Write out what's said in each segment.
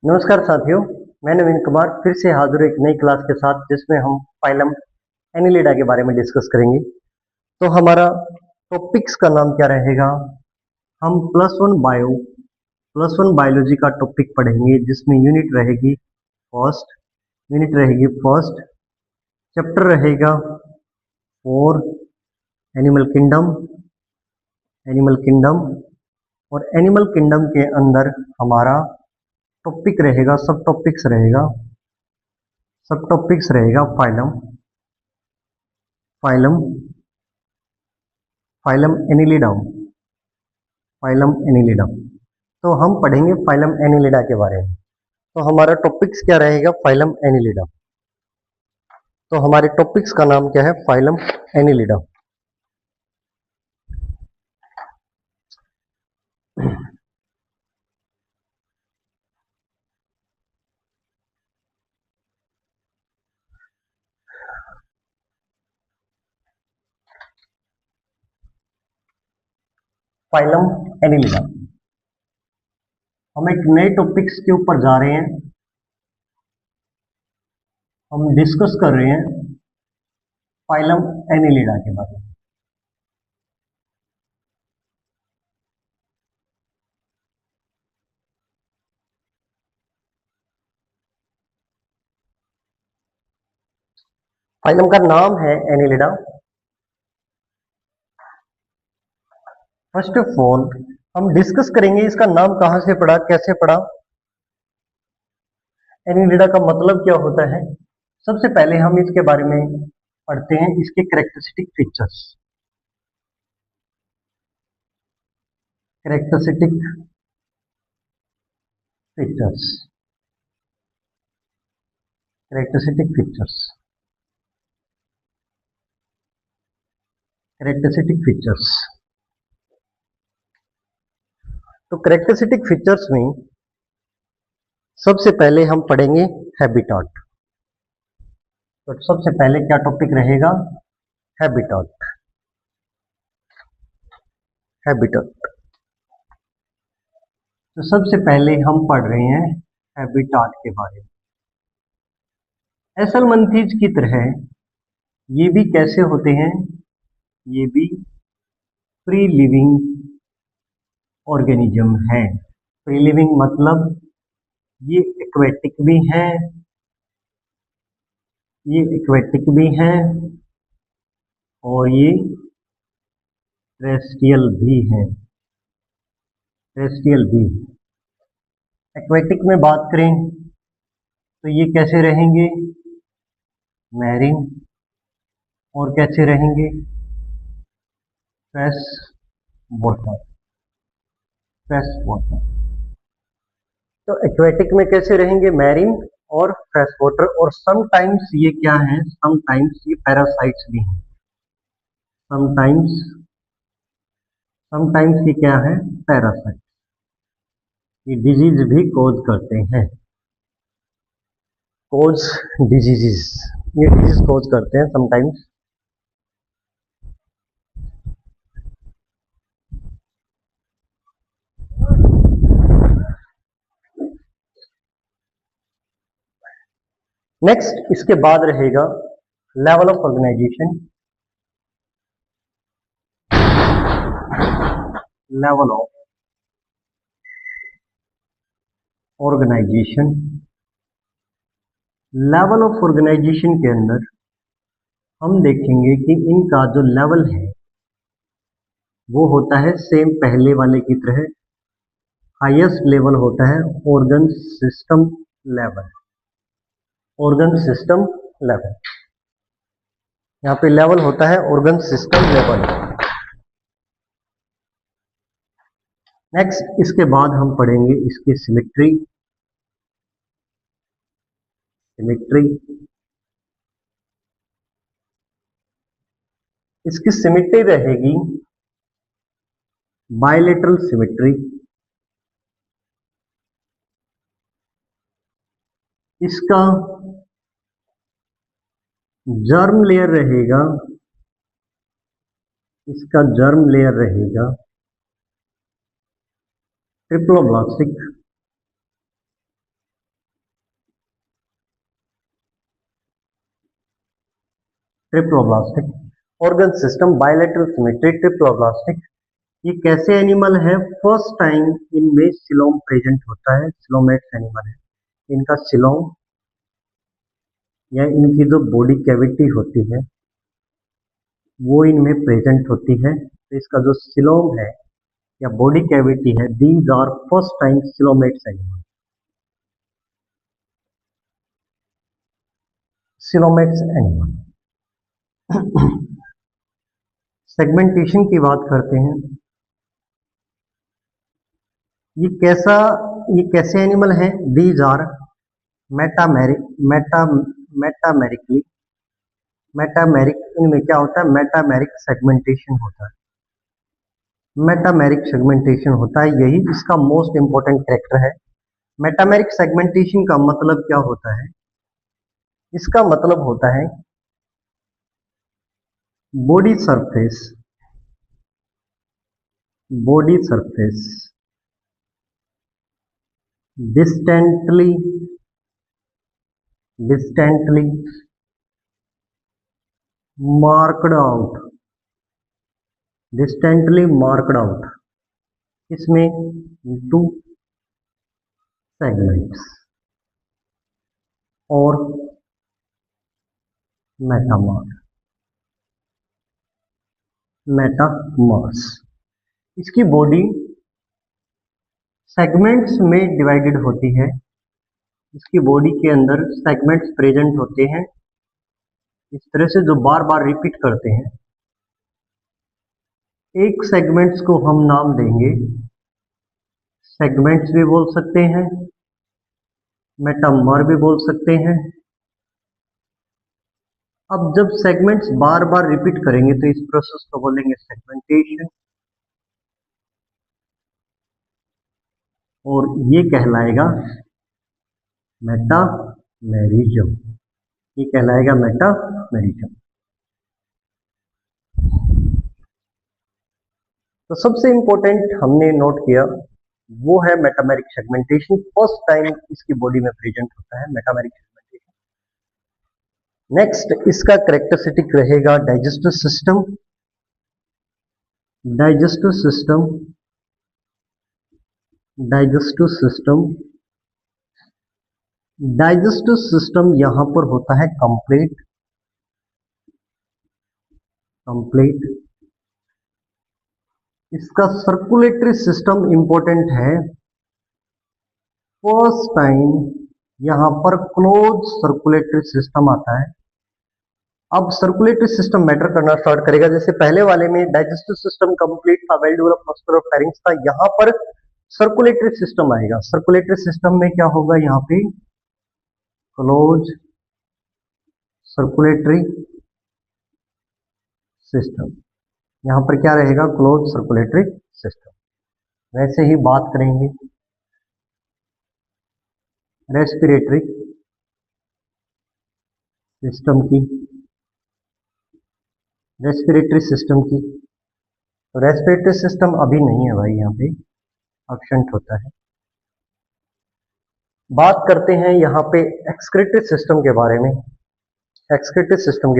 नमस्कार साथियों। मैं नवीन कुमार फिर से हाजिर हूं एक नई क्लास के साथ जिसमें हम फाइलम एनिलिडा के बारे में डिस्कस करेंगे। तो हमारा टॉपिक्स का नाम क्या रहेगा? हम प्लस वन बायोलॉजी का टॉपिक पढ़ेंगे जिसमें यूनिट रहेगी फर्स्ट, चैप्टर रहेगा फोर, एनिमल किंगडम। और एनिमल किंगडम के अंदर हमारा टॉपिक रहेगा, सब टॉपिक्स रहेगा phylum phylum phylum annelidum phylum annelidum. तो हम पढ़ेंगे फाइलम एनिलिडा के बारे में। तो हमारा टॉपिक्स क्या रहेगा? Phylum annelidum. तो हमारे टॉपिक्स का नाम क्या है? Phylum annelidum. Phylum annelida. हम एक नए टॉपिक्स के ऊपर जा रहे हैं। हम डिस्कस कर रहे हैं फाइलम एनिलिडा के बारे में। फाइलम का नाम है एनिलिडा। फर्स्ट ऑफ ऑल हम डिस्कस करेंगे इसका नाम कहां से पड़ा, कैसे पड़ा, एनिलिडा का मतलब क्या होता है। सबसे पहले हम इसके बारे में पढ़ते हैं, इसके characteristic features. Characteristic features characteristic features characteristic features. तो कैरेक्टरिस्टिक फीचर्स में सबसे पहले हम पढ़ेंगे हैबिटाट। तो सबसे पहले क्या टॉपिक रहेगा? हैबिटाट। हैबिटाट। तो सबसे पहले हम पढ़ रहे हैं हैबिटाट के बारे में। एसलमंथीज की तरह ये भी कैसे होते हैं? ये भी फ्री लिविंग ऑर्गेनिज्म है। फ्री लिविंग मतलब ये एक्वेटिक भी हैं, और ये टेरेस्ट्रियल भी हैं। एक्वेटिक में बात करें तो ये कैसे रहेंगे? मैरीन। और कैसे रहेंगे? Fresh water. तो एक्वेटिक में कैसे रहेंगे? मैरीन और फ्रेश वाटर। और समटाइम्स ये क्या है? समटाइम्स ये पैरासाइट्स भी हैं। समटाइम्स ये क्या है? पैरासाइट। ये डिजीज भी कोज करते हैं। ये डिजीज कोज करते हैं समटाइम्स। नेक्स्ट इसके बाद रहेगा level of organization. Level of organization level of organization के अंदर हम देखेंगे कि इनका जो लेवल है वो होता है सेम पहले वाले की तरह। हाईएस्ट लेवल होता है ऑर्गन सिस्टम लेवल। यहाँ पे लेवल होता है ऑर्गन सिस्टम लेवल। नेक्स्ट इसके बाद हम पढ़ेंगे इसकी सिमेट्री। इसकी सिमेट्री रहेगी बायलेटरल सिमेट्री। इसका जर्म लेयर रहेगा triploblastic. Triploblastic. Organ system bilateral symmetry triploblastic. ये कैसे एनिमल है? फर्स्ट टाइम इनमें सिलोम प्रेजेंट होता है, सिलोमेट्स एनिमल है। इनका सिलोम या इनकी जो बॉडी कैविटी होती है वो इनमें प्रेजेंट होती है। तो इसका जो सिलोम है या बॉडी कैविटी है, these are first time coelomates animal. Coelomates animal. Segmentation की बात करते हैं। ये कैसे एनिमल है? These are metamerically. मेटामेरिक, इनमें क्या होता है? मेटामेरिक सेगमेंटेशन होता है। मेटामेरिक सेगमेंटेशन होता है, यही इसका मोस्ट इंपॉर्टेंट कैरेक्टर है। मेटामेरिक सेगमेंटेशन का मतलब क्या होता है? इसका मतलब होता है body surface distantly marked out, इसमें टू सेगमेंट्स और मेटामर्स। इसकी बॉडी सेगमेंट्स में डिवाइडेड होती है। इसकी बॉडी के अंदर सेगमेंट्स प्रेजेंट होते हैं, इस तरह से जो बार बार रिपीट करते हैं। एक सेगमेंट्स को हम नाम देंगे, सेगमेंट्स भी बोल सकते हैं, मेटामर भी बोल सकते हैं। अब जब सेगमेंट्स बार बार रिपीट करेंगे तो इस प्रोसेस को बोलेंगे सेगमेंटेशन, और ये कहलाएगा मेटामेरिज्म। ये कहलाएगा मेटामेरिज्म। तो सबसे इंपॉर्टेंट हमने नोट किया वो है मेटामेरिक सेगमेंटेशन। फर्स्ट टाइम इसकी बॉडी में प्रेजेंट होता है मेटामेरिक सेगमेंटेशन। नेक्स्ट इसका कैरेक्टरिस्टिक रहेगा डाइजेस्टिव सिस्टम। डाइजेस्टिव सिस्टम यहां पर होता है कंप्लीट। इसका सर्कुलेटरी सिस्टम इंपॉर्टेंट है। फर्स्ट टाइम यहां पर क्लोज सर्कुलेटरी सिस्टम आता है। अब सर्कुलेटरी सिस्टम मैटर करना स्टार्ट करेगा। जैसे पहले वाले में डाइजेस्टिव सिस्टम कंप्लीट था, वेल डेवलप्ड मस्कुलर फेरिंक्स था, यहां पर सर्कुलेटरी सिस्टम आएगा। सर्कुलेटरी सिस्टम में क्या होगा? यहां पे क्लोज सर्कुलेटरी सिस्टम, यहां पर क्या रहेगा? Close circulatory system. वैसे ही बात करेंगे रेस्पिरेटरी सिस्टम की। तो रेस्पिरेटरी सिस्टम अभी नहीं है भाई, यहाँ पे एब्सेंट होता है। बात करते हैं यहाँ पे एक्सक्रीटरी सिस्टम के बारे में। एक्सक्रीटरी सिस्टम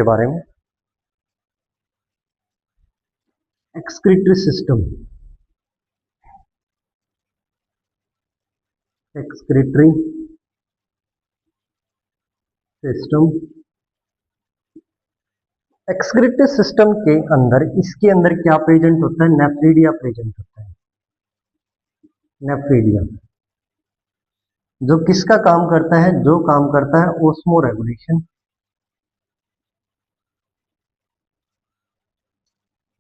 एक्सक्रीटरी सिस्टम के अंदर, इसके अंदर क्या प्रेजेंट होता है? नेफ्रिडिया प्रेजेंट होता है। नेफ्रिडिया जो किसका काम करता है? जो काम करता है ओस्मो रेगुलेशन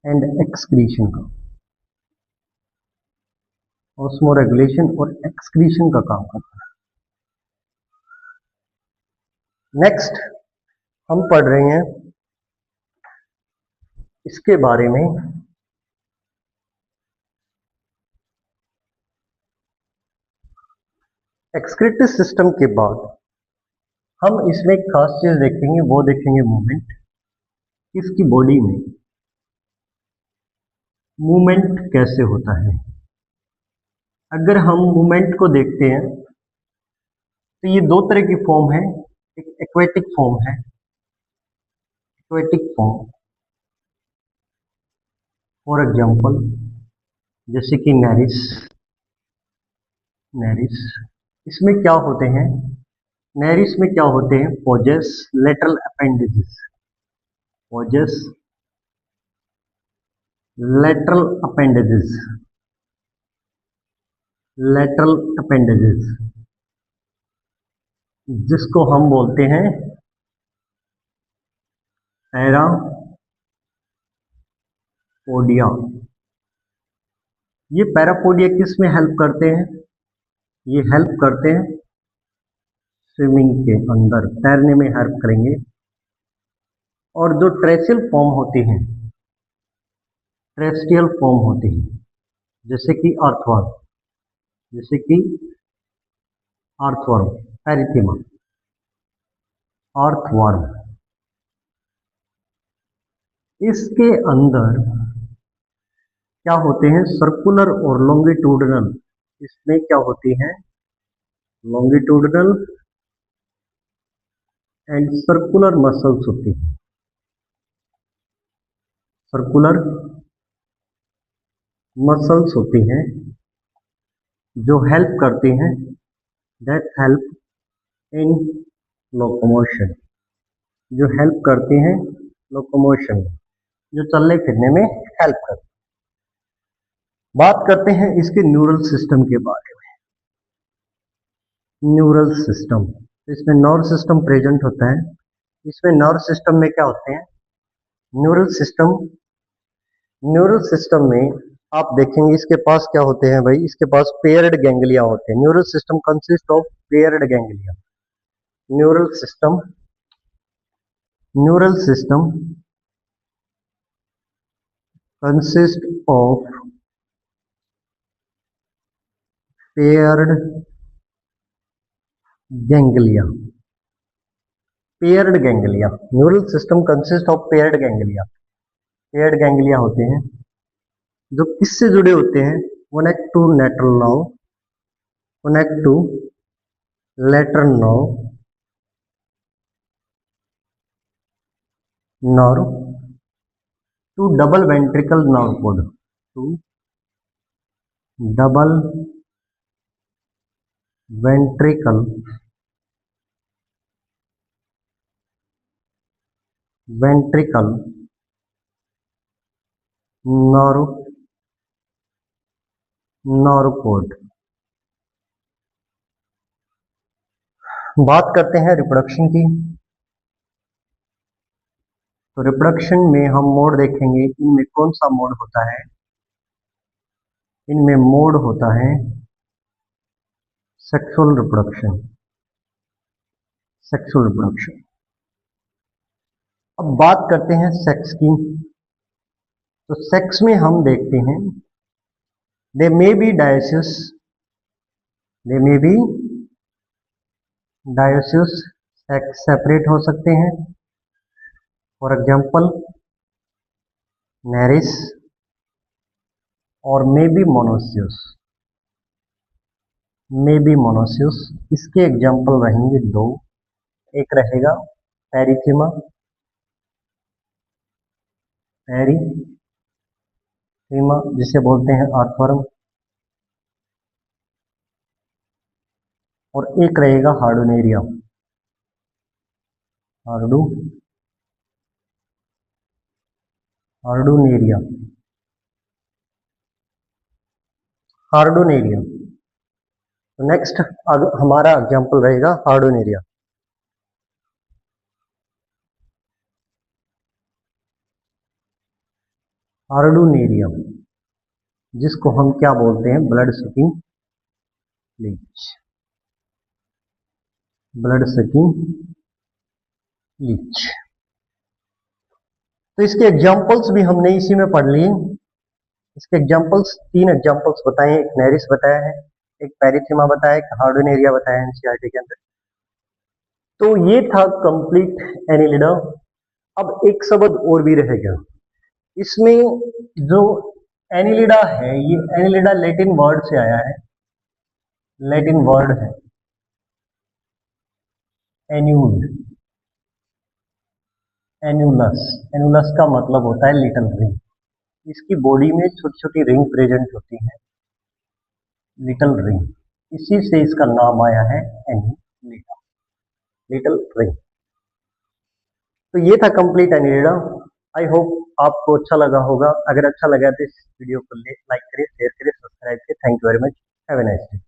एंड एक्सक्रीशन का। ओस्मो रेगुलेशन और एक्सक्रीशन का काम करता है। नेक्स्ट हम पढ़ रहे हैं इसके बारे में एक्सक्रीटरी सिस्टम के बाद हम इसमें एक खास चीज देखेंगे, वो देखेंगे मूवमेंट। इसकी बॉडी में मूवमेंट कैसे होता है। अगर हम मूवमेंट को देखते हैं तो ये दो तरह की फॉर्म है। एक एक्वेटिक फॉर्म है, एक्वेटिक फॉर्म, फॉर एग्जाम्पल जैसे कि नेरिस। नेरिस इसमें क्या होते हैं, नेरिस में क्या होते हैं, possess lateral appendages, possess lateral appendages, lateral appendages जिसको हम बोलते हैं पैरापोडिया। ये पैरापोडिया किस में हेल्प करते हैं, ये हेल्प करते हैं स्विमिंग के अंदर, तैरने में हेल्प करेंगे। और जो ट्रेसियल फॉर्म होती हैं, ट्रेस्टियल फॉर्म होती है जैसे कि अर्थवर्म, जैसे कि अर्थवर्म, पैरिथीमा, अर्थवर्म, इसके अंदर क्या होते हैं, सर्कुलर और लॉन्गिट्यूडनल, इसमें क्या होती है, लॉन्गिट्यूडनल एंड सर्कुलर मसल्स होती है, सर्कुलर मसल्स होती हैं जो हेल्प करती हैं, दैट हेल्प इन लोकोमोशन, जो हेल्प करती हैं लोकोमोशन, जो चलने फिरने में हेल्प करती हैं। बात करते हैं इसके न्यूरल सिस्टम के बारे में। न्यूरल सिस्टम, इसमें नर्व सिस्टम प्रेजेंट होता है। इसमें नर्व सिस्टम में क्या होते हैं, न्यूरल सिस्टम, न्यूरल सिस्टम में आप देखेंगे इसके पास क्या होते हैं भाई, इसके पास पेयर्ड गैंग्लिया होते हैं। Neural system consist of paired ganglia, neural system, neural system consist of paired ganglia, paired ganglia, neural system consist of paired ganglia, paired ganglia होते हैं जो किससे जुड़े होते हैं, connect to lateral nerve, connect to lateral nerve to double ventricle nerve cord, to double ventricle ventricle nerve cord. बात करते हैं रिप्रोडक्शन की, तो रिप्रोडक्शन में हम मोड देखेंगे, इनमें कौन सा मोड होता है, इनमें मोड होता है सेक्सुअल रिप्रोडक्शन, सेक्सुअल रिप्रोडक्शन। अब बात करते हैं सेक्स की, तो सेक्स में हम देखते हैं they may be dioecious, they may be dioecious, sex separate हो सकते हैं, फॉर एग्जाम्पल नेरिस और may be monoecious, may be monoecious. इसके एग्जाम्पल रहेंगे दो, एक रहेगा पैरिथीमा, पैरिथीमा जिसे बोलते हैं अर्थवर्म, और एक रहेगा हार्डोनेरिया, हार्डोनेरिया, हार्डोनेरिया। तो नेक्स्ट हमारा एग्जाम्पल रहेगा हार्डोनेरिया। हार्डोनेरिया जिसको हम क्या बोलते हैं, blood sucking Leach, blood sucking Leach. तो इसके एग्जाम्पल्स भी हमने इसी में पढ़ लिए। इसके एग्जाम्पल्स, तीन एग्जाम्पल्स बताए, एक नेरिस बताया है, एक पैरिथीमा बताया, एक हार्डोनेरिया बताया है एनसीईआरटी के अंदर। तो ये था कंप्लीट एनिलिडा। अब एक शब्द और भी रह गया इसमें, जो एनिलिडा है, ये एनिलिडा लैटिन वर्ड से आया है, लैटिन वर्ड है एन्यूल, एनुलस, एनुलस का मतलब होता है लिटिल रिंग। इसकी बॉडी में छोटी छोटी रिंग प्रेजेंट होती है, लिटिल रिंग, इसी से इसका नाम आया है एनिलिडा, लिटिल रिंग। तो ये था कंप्लीट एनिलिडा। आई होप आपको अच्छा लगा होगा। अगर अच्छा लगा तो इस वीडियो को लाइक करिए, शेयर करिए, सब्सक्राइब करिए। Thank you very much. Have a nice day.